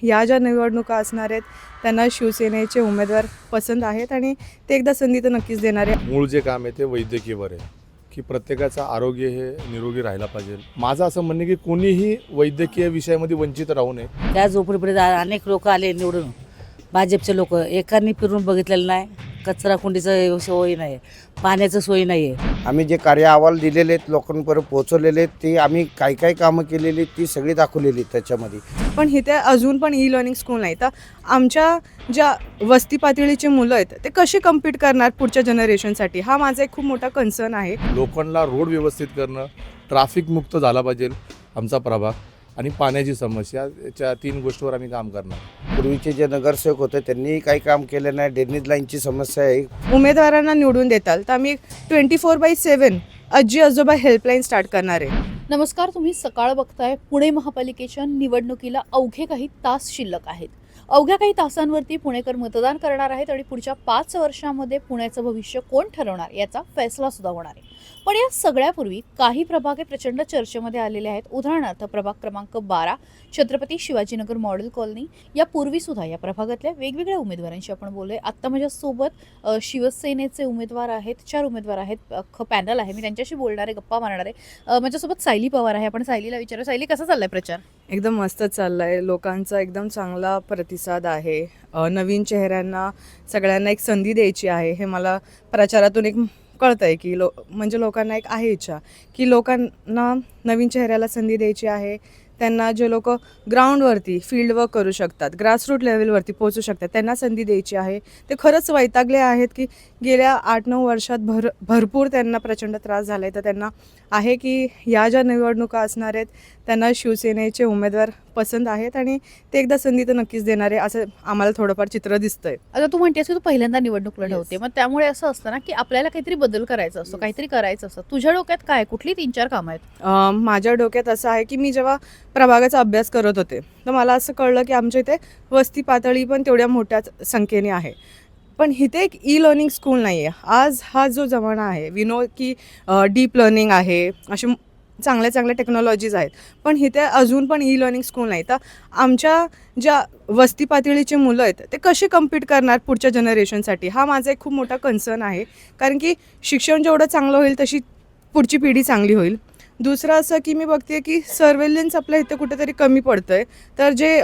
या ज्या निवडणुका असणार आहेत त्यांना शिवसेनेचे उमेदवार पसंत आहेत आणि ते एकदा संधी तर नक्कीच देणार आहे. मूळ जे काम आहे ते वैद्यकीयवर आहे की प्रत्येकाचं आरोग्य हे निरोगी राहायला पाहिजे. माझं असं म्हणणं आहे की कोणीही वैद्यकीय विषयामध्ये वंचित राहू नये. त्या झोपडीपर्यंत अनेक लोक आले निवडून, भाजपचे लोक एकाने फिरून बघितलेलं नाही. कचरा कुंडीचं सोय नाही, पाण्याचं सोय नाही आहे. आम्ही जे कार्य अहवाल दिलेले आहेत लोकांपर्यंत पोहोचवलेले आहेत ते आम्ही काय कामं केलेली आहेत ती सगळी दाखवलेली आहेत त्याच्यामध्ये. पण इथे अजून पण ई लर्निंग स्कूल नाही, तर आमच्या ज्या वस्ती पातळीची मुलं आहेत ते कशी कम्पीट करणार पुढच्या जनरेशनसाठी, हा माझा एक खूप मोठा कन्सर्न आहे. लोकांना रोड व्यवस्थित करणं, ट्रॅफिक मुक्त झाला पाहिजे आमचा प्रभाग, आणि पाण्याची समस्या, याच्या 3 गोष्टीवर आम्ही काम करणार. पूर्वीचे जे नगरसेवक होते त्यांनी काही काम केलं नाही. ड्रेनेज लाईनची समस्या आहे. उमेदवारांना निवडून देताल तर आम्ही 24/7 आजी आजोबा हेल्पलाईन स्टार्ट करणार आहे. नमस्कार, तुम्ही सकाळ बघताय. पुणे महापालिकेच्या निवडणुकीला अवघे काही तास शिल्लक आहेत. अवघ्या काही तासांवरती पुणेकर मतदान करणार आहेत आणि पुढच्या 5 वर्षांमध्ये पुण्याचं भविष्य कोण ठरवणार याचा फैसला सुद्धा होणार आहे. पण या सगळ्यापूर्वी काही प्रभाग हे प्रचंड चर्चेमध्ये आलेले आहेत. उदाहरणार्थ प्रभाग क्रमांक 12 छत्रपती शिवाजीनगर मॉडेल कॉलनी. यापूर्वी सुद्धा या प्रभागातल्या वेगवेगळ्या उमेदवारांशी आपण बोललोय. आत्ता माझ्यासोबत शिवसेनेचे उमेदवार आहेत, 4 उमेदवार आहेत, अख्खं पॅनल आहे. मी त्यांच्याशी बोलणार आहे, गप्पा मारणार आहे. माझ्यासोबत सायली पवार आहे. आपण सायलीला विचारू. सायली, कसा चाललाय प्रचार? एकदम मस्त चाललाय. लोकांचा एकदम चांगला प्रतिसाद आहे. नवीन चेहऱ्यांना सगळ्यांना एक संधी द्यायची आहे, हे मला प्रचारातून एक कळतं आहे की म्हणजे लोकांना एक आहे इच्छा की लोकांना नवीन चेहऱ्याला संधी द्यायची आहे. त्यांना जे लोक ग्राउंडवरती फील्ड वर्क करू शकतात, ग्रासरूट लेवलवरती पोहोचू शकतात, त्यांना संधी द्यायची आहे. ते खरंच वैतागले आहेत की गेल्या 8-9 वर्षात भरपूर त्यांना प्रचंड त्रास झाला आहे. तर त्यांना आहे की या ज्या निवडणुका असणार आहेत त्यांना शिवसेनेचे उमेदवार पसंत आहेत आणि ते एकदा संधी तर नक्कीच देणार आहे, असं आम्हाला थोडंफार चित्र दिसतंय. आता तू म्हणतेस की तू पहिल्यांदा निवडणूक लढवते, मग त्यामुळे असं असतं ना की आपल्याला काहीतरी बदल करायचा असतो, काहीतरी करायचं असतं. तुझ्या डोक्यात काय, कुठली 3-4 कामं आहेत? माझ्या डोक्यात असं आहे की मी जेव्हा प्रभागाचा अभ्यास करत होते तर मला असं कळलं की आमच्या इथे वस्ती पातळी पण तेवढ्या मोठ्या संख्येने आहे, पण इथे एक ई लर्निंग स्कूल नाही आहे. आज हा जो जमाना आहे, वी नो की डीप लर्निंग आहे, असे चांगल्या टेक्नॉलॉजीज आहेत, पण इथे अजून पण ई लर्निंग स्कूल नाही. तर आमच्या ज्या वस्ती पातळीची मुलं आहेत ते कशी कम्पीट करणार पुढच्या जनरेशनसाठी, हा माझा एक खूप मोठा कन्सर्न आहे. कारण की शिक्षण जेवढं चांगलं होईल तशी पुढची पिढी चांगली होईल. दुसरं असं की मी बघते की सर्वेलन्स आपल्या इथं कुठेतरी कमी पडतं आहे. तर जे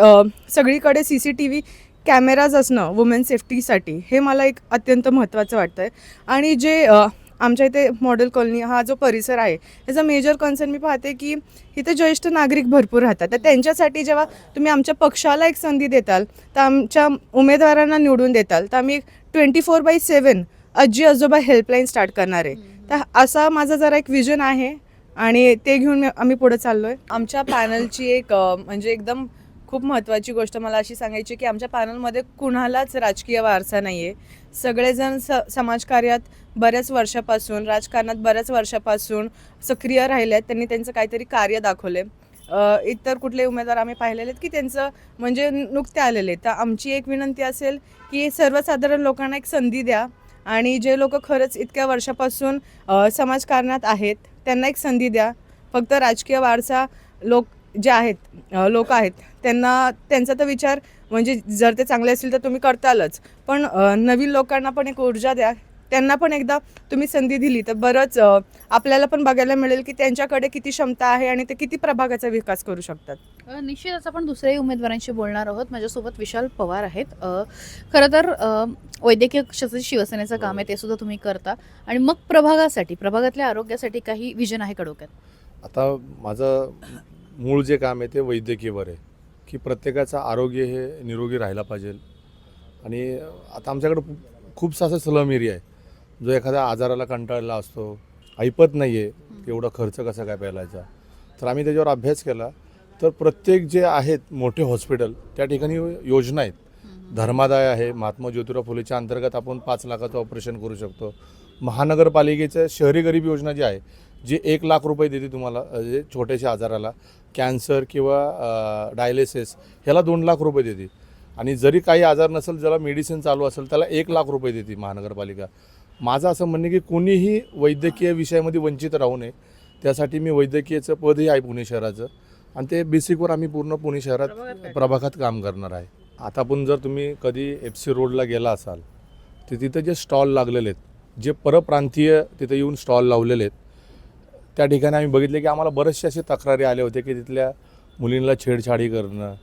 सगळीकडे CCTV कॅमेराज असणं वुमेन सेफ्टीसाठी, हे मला एक अत्यंत महत्त्वाचं वाटतं आहे. आणि जे आमच्या इथे मॉडेल कॉलनी हा जो परिसर आहे त्याचा मेजर कन्सर्न मी पाहते की इथे ज्येष्ठ नागरिक भरपूर राहतात. तर त्यांच्यासाठी जेव्हा तुम्ही आमच्या पक्षाला एक संधी देताल, तर आमच्या उमेदवारांना निवडून देताल, तर आम्ही 24/7 आजी आजोबा हेल्पलाईन स्टार्ट करणार आहे. तर असा माझा जरा एक विजन आहे आणि ते घेऊन आम्ही पुढे चाललो आहे. आमच्या पॅनलची एक म्हणजे एकदम खूप महत्त्वाची गोष्ट मला अशी सांगायची की आमच्या पॅनलमध्ये कुणालाच राजकीय वारसा नाही आहे. सगळेजण समाजकार्यात बऱ्याच वर्षापासून, राजकारणात बऱ्याच वर्षापासून सक्रिय राहिले आहेत. त्यांनी त्यांचं काहीतरी कार्य दाखवले. इतर कुठले उमेदवार आम्ही पाहिलेले आहेत की त्यांचं म्हणजे नुकते आलेले. तर आमची एक विनंती असेल की सर्वसाधारण लोकांना एक संधी द्या आणि जे लोक खरंच इतक्या वर्षापासून समाजकारणात आहेत त्यांना एक संधी द्या. फक्त राजकीय वारसा जे लोक आहेत त्यांना त्यांचा तर विचार म्हणजे जर ते चांगले असतील तर तुम्ही करतालच, पण नवीन लोकांना पण एक ऊर्जा द्या. त्यांना पण एकदा तुम्ही संधी दिली तर बरंच आपल्याला पण बघायला मिळेल की त्यांच्याकडे किती क्षमता आहे आणि ते किती प्रभागाचा विकास करू शकतात. निश्चितच आपण दुसऱ्याही उमेदवारांशी बोलणार आहोत. माझ्यासोबत विशाल पवार आहेत. खरं तर वैद्यकीय क्षेत्राचं शिवसेनेचं काम आहे, ते सुद्धा तुम्ही करता. आणि मग प्रभागासाठी, प्रभागातल्या आरोग्यासाठी काही विजन आहे का डोक्यात? आता माझं मूळ जे काम आहे ते वैद्यकीयवर आहे की प्रत्येकाचं आरोग्य हे निरोगी राहायला पाहिजे. आणि आता आमच्याकडं खूपसा असा स्लम एरिया आहे जो एखाद्या आजाराला कंटाळलेला असतो, ऐपत नाही आहे एवढा खर्च कसा काय पेलायचा. तर आम्ही त्याच्यावर अभ्यास केला. तर प्रत्येक जे आहेत मोठे हॉस्पिटल त्या ठिकाणी योजना आहेत. धर्मादाय आहे, महात्मा ज्योतिराव फुलेच्या अंतर्गत आपण 5 लाखाचं ऑपरेशन करू शकतो. महानगरपालिकेचं शहरी गरीब योजना जी आहे, जे 1 लाख रुपये देते तुम्हाला, जे छोट्याशा आजाराला, कॅन्सर किंवा डायलिसिस, ह्याला 2 लाख रुपये देते. आणि जरी काही आजार नसेल, ज्याला मेडिसिन चालू असेल त्याला 1 लाख रुपये देते महानगरपालिका. माझं असं म्हणणं की कोणीही वैद्यकीय विषयामध्ये वंचित राहू नये. त्यासाठी मी वैद्यकीयचं पदही आहे पुणे शहराचं, आणि ते बेसिकवर आम्ही पूर्ण पुणे शहरात प्रभागात काम करणार आहे. आता आपण जर तुम्ही कधी FC रोडला गेला असाल तर तिथं जे स्टॉल लागलेले आहेत, जे परप्रांतीय तिथं येऊन स्टॉल लावलेले आहेत, त्या ठिकाणी आम्ही बघितले की आम्हाला बरेचसे असे तक्रारी आले होते की तिथल्या मुलींना छेडछाडी करणं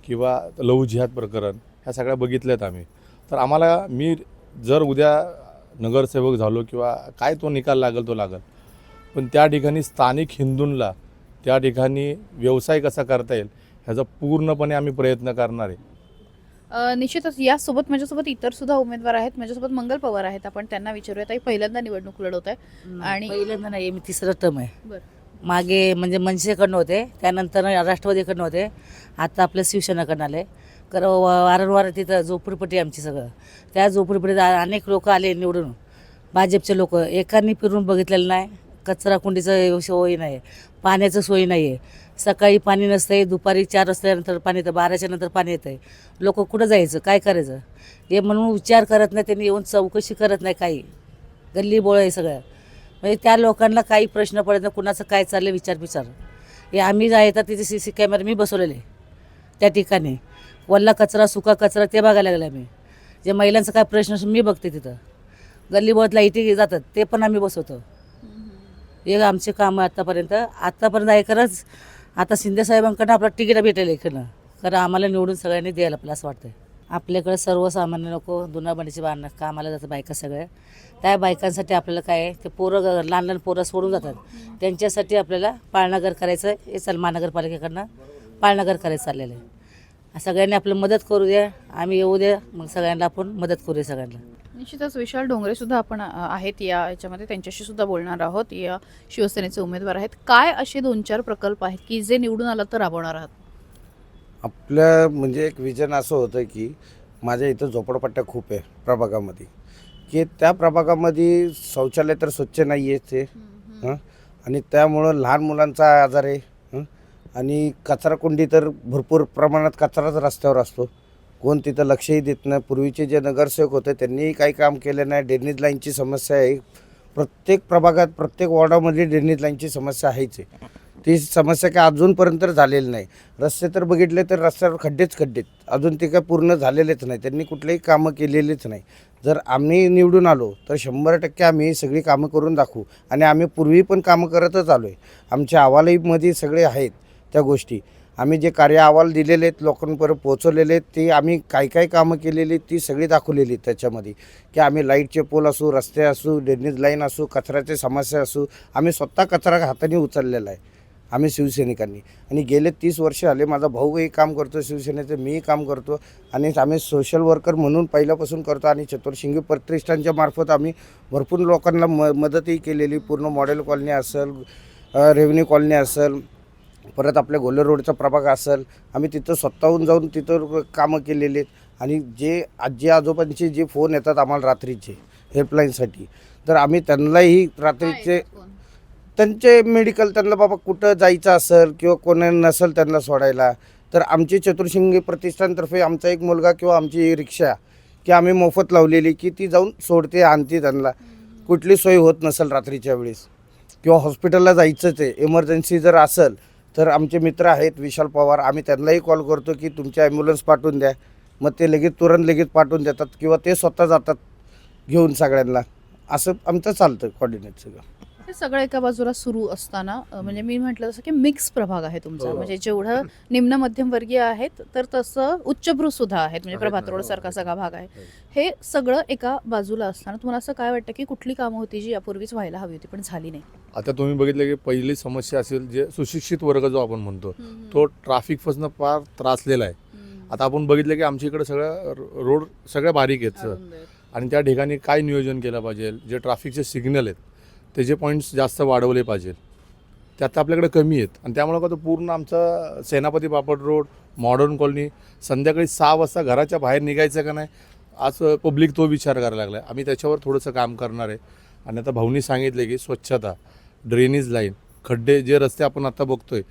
किंवा लव जिहाद प्रकरण ह्या सगळ्या बघितल्यात आम्ही. तर आम्हाला मी जर उद्या नगरसेवक झालो किंवा काय तो निकाल लागेल तो लागेल, पण त्या ठिकाणी स्थानिक हिंदूंना त्या ठिकाणी व्यवसाय कसा करता येईल ह्याचा पूर्णपणे आम्ही प्रयत्न करणार आहे. निश्चितच यासोबत माझ्यासोबत इतर सुद्धा उमेदवार आहेत. माझ्यासोबत मंगल पवार आहेत. आपण त्यांना विचारूया. ताई, पहिल्यांदा निवडणूक लढवत आहे आणि पहिल्यांदा नाही, मी तिसरं टर्म आहे. बरं. मागे म्हणजे मनसेकडनं होते, त्यानंतर राष्ट्रवादीकडनं होते, आता आपल्या शिवसेनेकडनं आले. कारण वारंवार तिथं झोपडपट्टी आमची सगळं, त्या झोपडपट्टीत अनेक लोक आले निवडून, भाजपचे लोक. एकाने फिरून बघितलेलं नाही. कचरा कुंडीचं सोय नाही, पाण्याचं सोय नाही आहे. सकाळी पाणी नसतं आहे, दुपारी 4 वाजल्यानंतर पाणी येतं, 12च्या नंतर पाणी येतं आहे. लोक कुठं जायचं, काय करायचं हे म्हणून विचार करत नाही. त्यांनी येऊन चौकशी करत नाही. काही गल्ली बोळ आहे सगळं. म्हणजे त्या लोकांना काही प्रश्न पडत नाही, कुणाचं काय चाललं विचार. हे आम्ही जा येतात तिथे CC कॅमेरा मी बसवलेले त्या ठिकाणी. वल्ला कचरा सुका कचरा ते बघायला लागला मी. जे महिलांचा काय प्रश्न असेल मी बघते तिथं. गल्ली बोळात लाईटी जातात ते पण आम्ही बसवतो. हे आमचे काम आतापर्यंत आहे. खरंच आता शिंदे साहेबांकडनं आपलं तिकीट भेटेल इकडनं, कारण आम्हाला निवडून सगळ्यांनी द्यायला आपलं असं वाटतं. आपल्याकडे सर्वसामान्य लोक दुनाबणीची बांधणं कामाला जातात बायका सगळ्या. त्या बायकांसाठी आपल्याला काय आहे, ते पोरं लहान पोरं सोडून जातात, त्यांच्यासाठी आपल्याला पाळणाघर करायचं हे महानगरपालिकेकडनं पाळणाघर करायचं चाललेलं आहे. सगळ्यांनी आपलं मदत करू द्या, आम्ही येऊ द्या, मग सगळ्यांना आपण मदत करूया सगळ्यांना. निश्चितच विशाल डोंगरे सुद्धा आपण आहेत याच्यामध्ये, त्यांच्याशी सुद्धा बोलणार आहोत. या शिवसेनेचे उमेदवार आहेत. काय असे 2-4 प्रकल्प आहेत की जे निवडून आलं तर राबवणार आहात? आपलं म्हणजे एक विजन असं होतं की माझ्या इथं झोपडपट्ट्या खूप आहे प्रभागामध्ये, की त्या प्रभागामध्ये शौचालय तर स्वच्छ नाही आहे ते, आणि त्यामुळं लहान मुलांचा आजार आहे, आणि कचराकुंडी तर भरपूर प्रमाणात कचराच रस्त्यावर असतो. कोण तिथं लक्षही देत नाही. पूर्वीचे जे नगरसेवक होते त्यांनीही काही काम केलं नाही. ड्रेनेज लाईनची समस्या आहे प्रत्येक प्रभागात, प्रत्येक वॉर्डामध्ये ड्रेनेज लाईनची समस्या आहेच आहे. ती समस्या काय अजूनपर्यंत झालेली नाही. रस्ते तर बघितले तर रस्त्यावर खड्डेच अजून ते काय पूर्ण झालेलेच नाही. त्यांनी कुठलेही कामं केलेलीच नाही. जर आम्ही निवडून आलो तर 100% आम्ही सगळी कामं करून दाखवू, आणि आम्ही पूर्वी पण कामं करतच आलो आहे. आमच्या अहवालामध्ये सगळे आहेत त्या गोष्टी. आम्ही जे कार्य अहवाल दिलेले आहेत, लोकांपर्यंत पोचवलेले आहेत, ते आम्ही काय कामं केलेली ती सगळी दाखवलेली आहेत त्याच्यामध्ये. की आम्ही लाईटचे पोल असू, रस्ते असू, ड्रेनेज लाईन असू, कचऱ्याची समस्या असू, आम्ही स्वतः कचरा हाताने उचललेला आहे आम्ही शिवसैनिकांनी. आणि गेले 30 वर्ष आले. माझा भाऊही काम करतो शिवसेनेचं, मीही काम करतो, आणि आम्ही सोशल वर्कर म्हणून पहिल्यापासून करतो. आणि चतुर्शिंगी प्रतिष्ठानच्या मार्फत आम्ही भरपूर लोकांना मदतही केलेली. पूर्ण मॉडेल कॉलनी असेल, रेव्हन्यू कॉलनी असेल, परत आपल्या गोल्लर रोडचा प्रभाग असेल, आम्ही तिथं स्वतःहून जाऊन तिथं कामं केलेली आहेत. आणि जे आजी आजोबांचे जे फोन येतात आम्हाला रात्रीचे हेल्पलाईनसाठी, तर आम्ही त्यांनाही रात्रीचे त्यांचे मेडिकल, त्यांना बाबा कुठं जायचं असेल किंवा कोणी नसेल त्यांना सोडायला, तर आमची चतुर्शिंगी प्रतिष्ठानतर्फे आमचा एक मुलगा किंवा आमची रिक्षा की आम्ही मोफत लावलेली, की ती जाऊन सोडते, आणते त्यांना. कुठली सोय होत नसेल रात्रीच्या वेळेस किंवा हॉस्पिटलला जायचंच आहे, इमर्जन्सी जर असेल, तर आमचे मित्र आहेत विशाल पवार, आम्ही त्यांनाही कॉल करतो की तुमची ॲम्ब्युलन्स पाठवून द्या. मग ते लगेच पाठवून देतात, किंवा ते स्वतः जातात घेऊन सगळ्यांना. असं आमचं चालतं कॉर्डिनेट सगळं. हे सगळं एका बाजूला सुरू असताना म्हणजे मी म्हटलं तसं की मिक्स प्रभाग आहे तुमचा. म्हणजे जेवढं निम्न मध्यमवर्गीय आहेत तर तसं उच्चभ्रू सुद्धा आहेत. म्हणजे प्रभात रोड सारखा सगळा भाग आहे. हे सगळं एका बाजूला असताना तुम्हाला असं काय वाटतं की कुठली कामं होती जी यापूर्वीच व्हायला हवी होती पण झाली नाही? आता तुम्ही बघितलं की पहिली समस्या असेल, जे सुशिक्षित वर्ग जो आपण म्हणतो तो ट्रॅफिकपासून फार त्रासलेला आहे. आता आपण बघितलं की आमच्या इकडे सगळ्या रोड सगळ्या बारीक आहेत, आणि त्या ठिकाणी काय नियोजन केलं पाहिजे, जे ट्रॅफिकचे सिग्नल आहेत त्याचे पॉईंट्स जास्त वाढवले पाहिजे, त्यात आपल्याकडे कमी आहेत. आणि त्यामुळे का तो पूर्ण आमचा सेनापती बापट रोड, मॉडर्न कॉलनी, संध्याकाळी 6 वाजता घराच्या बाहेर निघायचं का नाही, आज पब्लिक तो विचार करायला लागला आहे. आम्ही त्याच्यावर थोडंसं काम करणार आहे. आणि आता भाऊनी सांगितले की स्वच्छता, ड्रेनेज लाईन, खड्डे, जे रस्ते आपण आता बघतोय,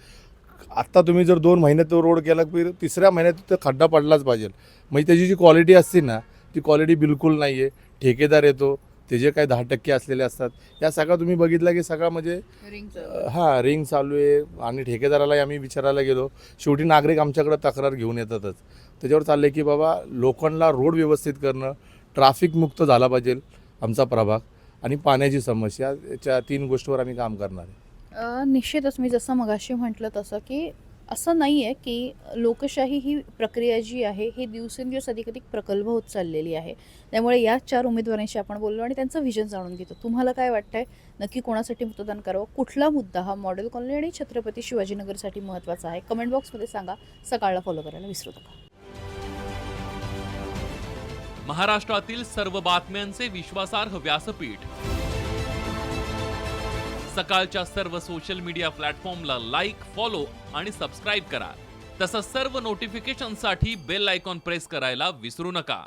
आत्ता तुम्ही जर 2 महिन्यात तो रोड केला की 3ऱ्या महिन्यात तो खड्डा पडलाच पाहिजे. म्हणजे त्याची जी क्वालिटी असते ना, ती क्वालिटी बिलकुल नाही आहे. ठेकेदार येतो, ते जे काही 10% असलेले असतात, या सगळा तुम्ही बघितलं की सगळा म्हणजे हां रिंग चालू आहे. आणि ठेकेदारालाही आम्ही विचारायला गेलो, शेवटी नागरिक आमच्याकडे तक्रार घेऊन येतातच. त्याच्यावर चाललं आहे की बाबा लोकांना रोड व्यवस्थित करणं, ट्रॅफिक मुक्त झाला पाहिजे आमचा प्रभाग, आणि पाण्याची समस्या, याच्या 3 गोष्टीवर आम्ही काम करणार आहे. निश्चितच मी जसं मगाशी म्हटलं तसं की असं नाही आहे की लोकशाही ही प्रक्रिया जी आहे ही दिवसेंदिवस अधिकाधिक प्रगल्भ होत चाललेली आहे. त्यामुळे या 4 उमेदवारांशी आपण बोललो आणि त्यांचं व्हिजन जाणून घेतो. तुम्हाला काय वाटतंय, नक्की कोणासाठी मतदान करावं? कुठला मुद्दा हा मॉडेल कॉलनी आणि छत्रपती शिवाजीनगरसाठी महत्त्वाचा आहे? कमेंट बॉक्समध्ये सांगा. सकाळला फॉलो करायला विसरू नका. महाराष्ट्रातील सर्व बातम्यांचे विश्वासार्ह व्यासपीठ, सकाळच्या सर्व सोशल मीडिया प्लॅटफॉर्मला लाईक, फॉलो आणि सबस्क्राईब करा. तसंच सर्व नोटिफिकेशनसाठी बेल आयकॉन प्रेस करायला विसरू नका.